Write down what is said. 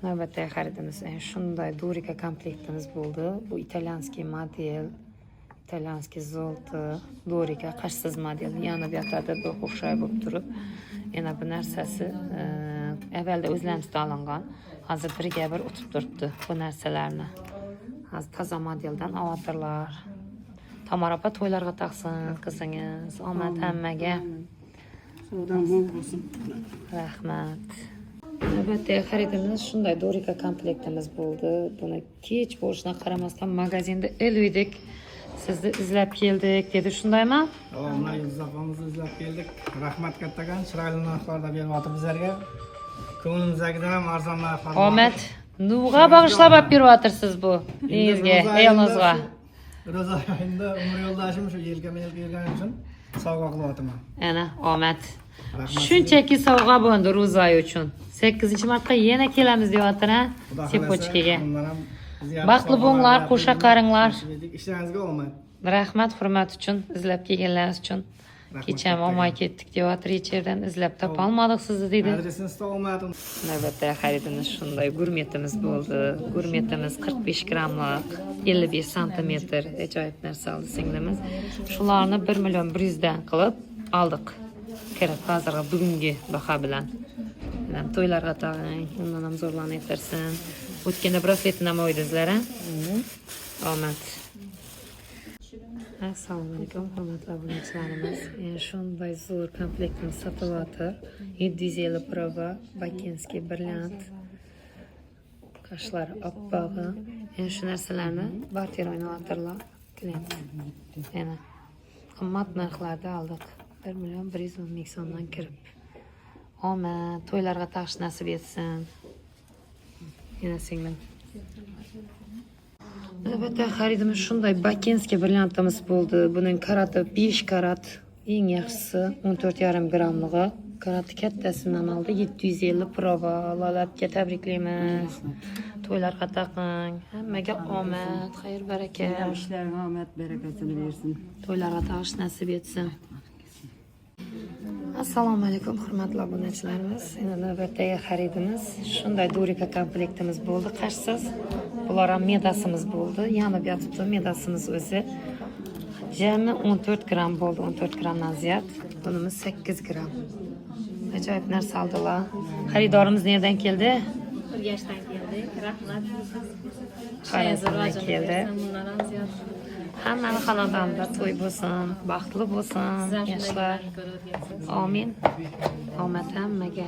Navbatdagi xaridimiz shunday durika komplektimiz bo'ldi. Bu italyanskiy model, italyanskiy zolti durika qashsiz model. Yana bu yerda bir o'xshay bo'lib turib, yana bu narsasi avvalda o'zlarimizda olingan. Hozir biriga bir o'tib turibdi bu narsalarni. Hozir toza modeldan avatarlar. Tamara opa to'ylarga taqsin qizingiz. Omad hammaga. Savdan mo'l bo'lsin. Rahmat. Navbatdagi xaridimiz shunday durika komplektimiz bo'ldi. Buni kech bo'lishidan qaramasdan magazinda eluydik. Sizni izlab keldik dedi, shundaymi? Mana Yulduz izlab keldik. Rahmat kattagan, chiroyli narxlarda beryapti bizlarga. Ko'nglimizdagidan ham arzon narxlarda. Omad, nuvga bag'ishlab olib beryapsiz bu dengizga, ayolingizga. Ro'za oyida umr yo'ldashim shu yelkama yelkagani uchun sovg'a qilyapman. Ana, omad. Shunchaki sovg'a bo'ldi Ro'za uchun. 8-martga yana kelamiz deyapti, ha? Sepochkaga. Baxtli bo'linglar, qo'sha qaringlar. Ishlaringizga omad. Rahmat hurmat uchun, izlab kelganlaringiz uchun. Kecham olmay ketdik deyapti, yerdan izlab topa olmadik sizni dedi. Adresini olmadim. Navbatdagi xaridimiz shunday gurmetimiz bo'ldi. Gurmetimiz 45 grammlik, 55 santimetr. Ajoyib narsa oldi singlimiz. Shularni 1.100.000 dan qilib oldik. Kirib hozirgi bugungi baho bilan. To'ylarga taqing, undan ham zo'rlanayversin. O'tganda brasletni ham o'ydingizlar, ha? Omad. Assalomu alaykum, hurmatli obunachilarimiz. Shunday zo'r komplektni sotilyapti. 750 prova, bakinskiy brilliant. Qashlar oppog'i. Shu narsalarni barter o'ynayaptilar. Klient. Yana qimmat narxlarda oldik. 1.110.000 so'mdan kirib. Omad, to'ylarga taqish nasib etsin. Yana singlim. Navbatdagi xaridimiz shunday bakinskiy brilliantimiz bo'ldi. Buning karati 5 karat, eng yaxshisi 14,5 grammligi. Karati kattasidan oldi 750 prova. Lalabga tabriklaymiz. To'ylarga taqing. Hammaga omad, xayr baraka. Ishlarga omad barakasini bersin. To'ylarga taqish nasib etsin. Assalomu alaykum, hurmatli obunachilarimiz. Navbatdagi xaridimiz shunday durika komplektimiz bo'ldi, qashsiz. Bular ham medasimiz bo'ldi. Yana bu yerda medasimiz o'zi. Jami 14 gram bo'ldi, 14 gramdan ziyod. Bunimiz 8 gram. Ajoyib narsa oldilar. Xaridorimiz nereden keldi? Urganchdan keldik. Rahmat. Qarasdan keldi. Hammani xonadonida to'y bo'lsin, baxtli bo'lsin, yoshlar. Amin. Omad hammaga.